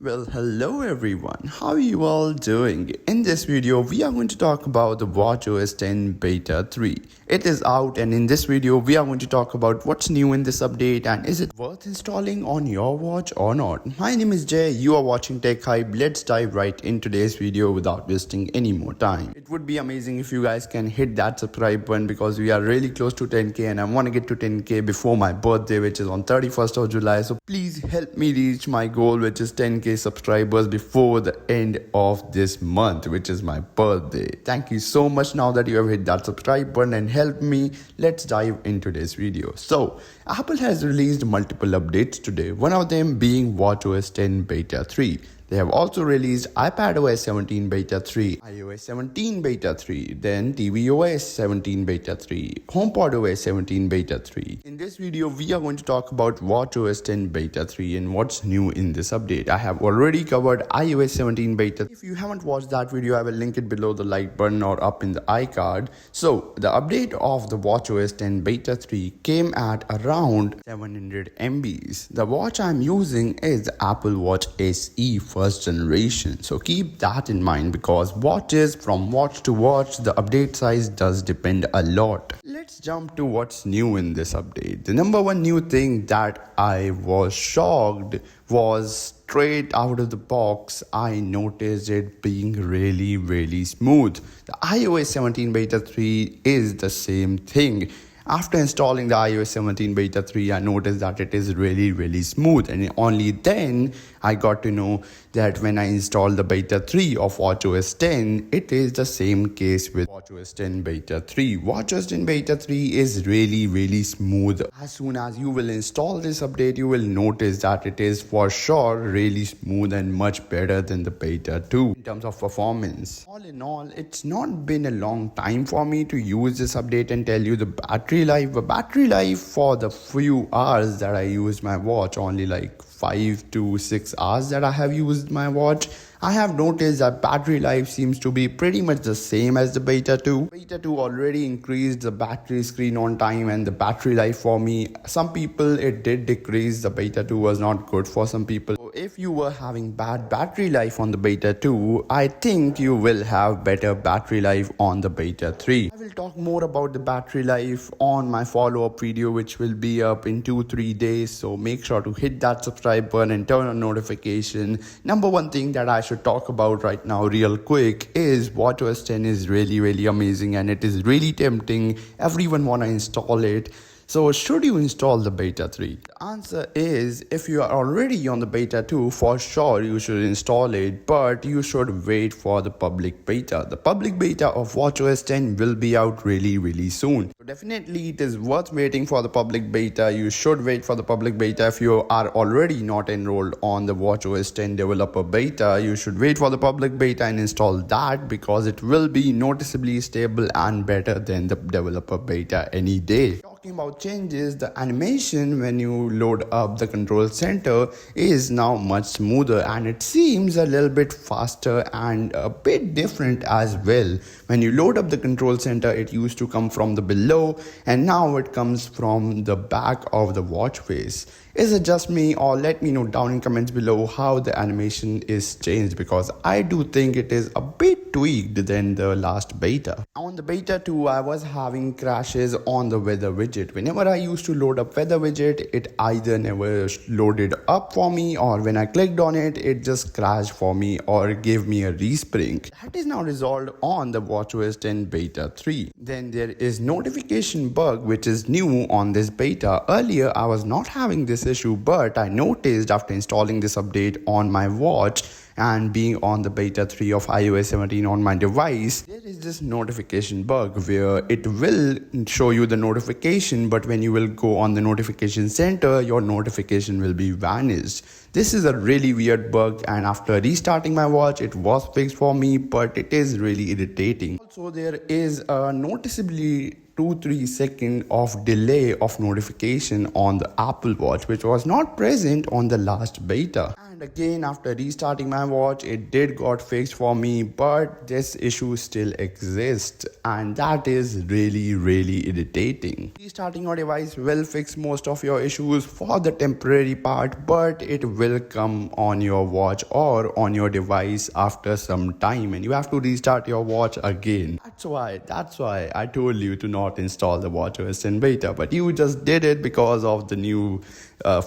Well, hello everyone. How are you all doing? In this video, we are going to talk about the WatchOS 10 Beta 3. It is out, and in this video, we are going to talk about what's new in this update and is it worth installing on your watch or not. My name is Jay. You are watching Tech Hype. Let's dive right in today's video without wasting any more time. It would be amazing if you guys can hit that subscribe button because we are really close to 10k and I want to get to 10k before my birthday, which is on 31st of July. So please help me reach my goal, which is 10k subscribers before the end of this month, which is my birthday. Thank you so much now that you have hit that subscribe button and helped me. Let's dive into this video. So Apple has released multiple updates today, one of them being WatchOS 10 Beta 3. They have also released iPadOS 17 Beta 3, iOS 17 Beta 3, then tvOS 17 Beta 3, HomePodOS 17 Beta 3. In this video, we are going to talk about WatchOS 10 Beta 3 and what's new in this update. I have already covered iOS 17 Beta. If you haven't watched that video, I will link it below the like button or up in the iCard. So the update of the WatchOS 10 Beta 3 came at around 700 MBs. The watch I'm using is the Apple Watch SE first generation, so keep that in mind because watches from watch to watch, the update size does depend a lot. Let's jump to what's new in this update. The number one new thing that I was shocked was straight out of the box. I noticed it being really smooth. The iOS 17 Beta 3 is the same thing. After installing the iOS 17 Beta 3, I noticed that it is really smooth, and only then I got to know that when I installed the Beta 3 of WatchOS 10, it is the same case with WatchOS 10 Beta 3. WatchOS 10 Beta 3 is really smooth. As soon as you will install this update, you will notice that it is for sure really smooth and much better than the Beta 2 in terms of performance. All in all, it's not been a long time for me to use this update and tell you the battery life for the few hours that I used my watch, only like 5 to 6 hours that I have used my watch, I have noticed that battery life seems to be pretty much the same as the Beta 2. Beta 2 already increased the battery screen on time and the battery life for me. Some people it did decrease. The Beta 2 was not good for some people. So if you were having bad battery life on the Beta 2, I think you will have better battery life on the Beta 3. I will talk more about the battery life on my follow-up video, which will be up in 2-3 days. So make sure to hit that subscribe button and turn on notification. Number one thing that I should talk about right now real quick is WatchOS 10 is really amazing and it is really tempting. Everyone wanna install it. So should you install the Beta 3? The answer is, if you are already on the Beta 2, for sure you should install it, but you should wait for the public beta. The public beta of WatchOS 10 will be out really soon. So definitely it is worth waiting for the public beta. You should wait for the public beta. If you are already not enrolled on the WatchOS 10 developer beta, you should wait for the public beta and install that because it will be noticeably stable and better than the developer beta any day. Talking about changes, the animation when you load up the control center is now much smoother and it seems a little bit faster and a bit different as well. When you load up the control center, it used to come from the below and now it comes from the back of the watch face. Is it just me, or let me know down in comments below how the animation is changed, because I do think it is a bit tweaked than the last beta. On the Beta 2, I was having crashes on the weather widget. Whenever I used to load up weather widget, it either never loaded up for me, or when I clicked on it, it just crashed for me or gave me a respring. That is now resolved on the WatchOS 10 Beta 3. Then there is notification bug, which is new on this beta. Earlier, I was not having this issue, but I noticed after installing this update on my watch and being on the Beta 3 of iOS 17 on my device, there is this notification bug where it will show you the notification, but when you will go on the notification center, your notification will be vanished. This is a really weird bug, and after restarting my watch, it was fixed for me, but it is really irritating. Also, there is a noticeably 2-3 second of delay of notification on the Apple Watch, which was not present on the last beta. And Again, after restarting my watch, it did got fixed for me, but this issue still exists, and that is really irritating. Restarting your device will fix most of your issues for the temporary part, but it will come on your watch or on your device after some time, and you have to restart your watch again. That's why I told you to not install the WatchOS 10 beta, but you just did it because of the new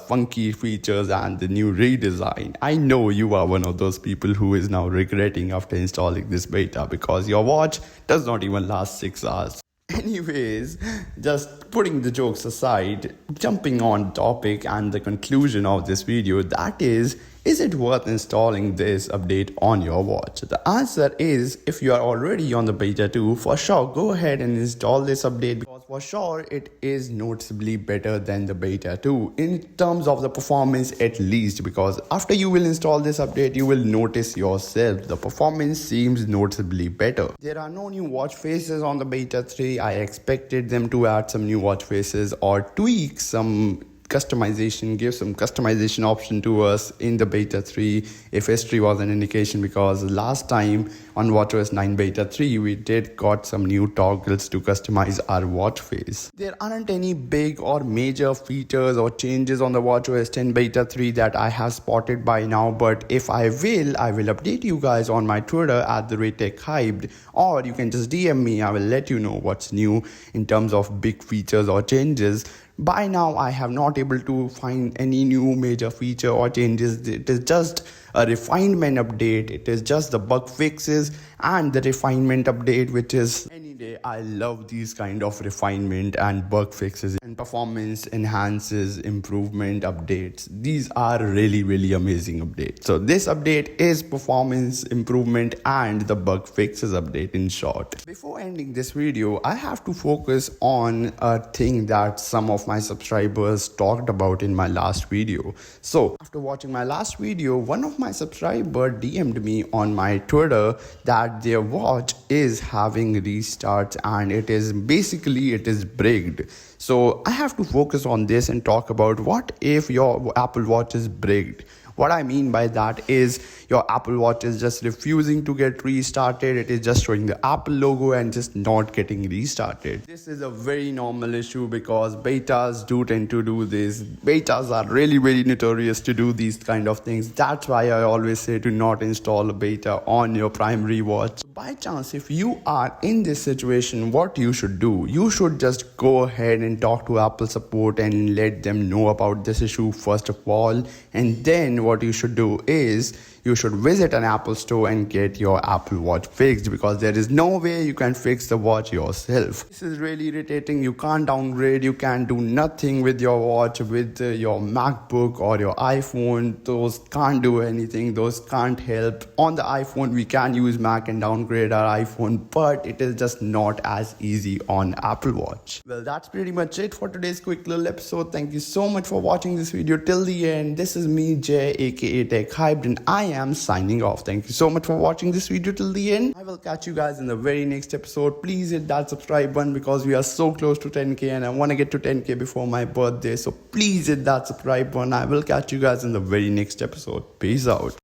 funky features and the new redesign. I know you are one of those people who is now regretting after installing this beta because your watch does not even last 6 hours. Anyways, just putting the jokes aside, jumping on topic and the conclusion of this video, that is it worth installing this update on your watch? The answer is, if you are already on the beta 2, for sure go ahead and install this update, because for sure it is noticeably better than the beta 2 in terms of the performance, at least, because after you will install this update you will notice yourself the performance seems noticeably better. There are no new watch faces on the beta 3. I expected them to add some new watch faces or tweak some customization, give some customization option to us in the beta 3 if history was an indication, because last time on WatchOS 9 beta 3 we did got some new toggles to customize our watch face. There aren't any big or major features or changes on the WatchOS 10 beta 3 that I have spotted by now, but if I will update you guys on my Twitter at @TechHyped, or you can just DM me. I will let you know what's new in terms of big features or changes. By now I have not able to find any new major feature or changes. It is just a refinement update. It is just the bug fixes and the refinement update, which is any day. I love these kind of refinement and bug fixes and performance enhances improvement updates. These are really amazing updates. So this update is performance improvement and the bug fixes update in short. Before ending this video, I have to focus on a thing that some of my subscribers talked about in my last video. So after watching my last video, one of my subscriber DM'd me on my Twitter that their watch is having restarts and it is bricked. So I have to focus on this and talk about what if your Apple Watch is bricked. What I mean by that is your Apple Watch is just refusing to get restarted. It is just showing the Apple logo and just not getting restarted. This is a very normal issue because betas do tend to do this. Betas are really notorious to do these kind of things. That's why I always say to not install a beta on your primary watch. By chance, if you are in this situation, what you should do? You should just go ahead and talk to Apple support and let them know about this issue first of all, and then what you should do is you should visit an Apple store and get your Apple Watch fixed, because there is no way you can fix the watch yourself. This is really irritating. You can't downgrade, you can't do nothing with your watch, with your MacBook or your iPhone. Those can't do anything, those can't help. On the iPhone we can use Mac and downgrade our iPhone, but it is just not as easy on Apple Watch. Well, that's pretty much it for today's quick little episode. Thank you so much for watching this video till the end. This is me, Jay, aka TechHyped, and I am signing off. Thank you so much for watching this video till the end. I will catch you guys in the very next episode. Please hit that subscribe button because we are so close to 10k and I want to get to 10k before my birthday. So please hit that subscribe button. I will catch you guys in the very next episode. Peace out.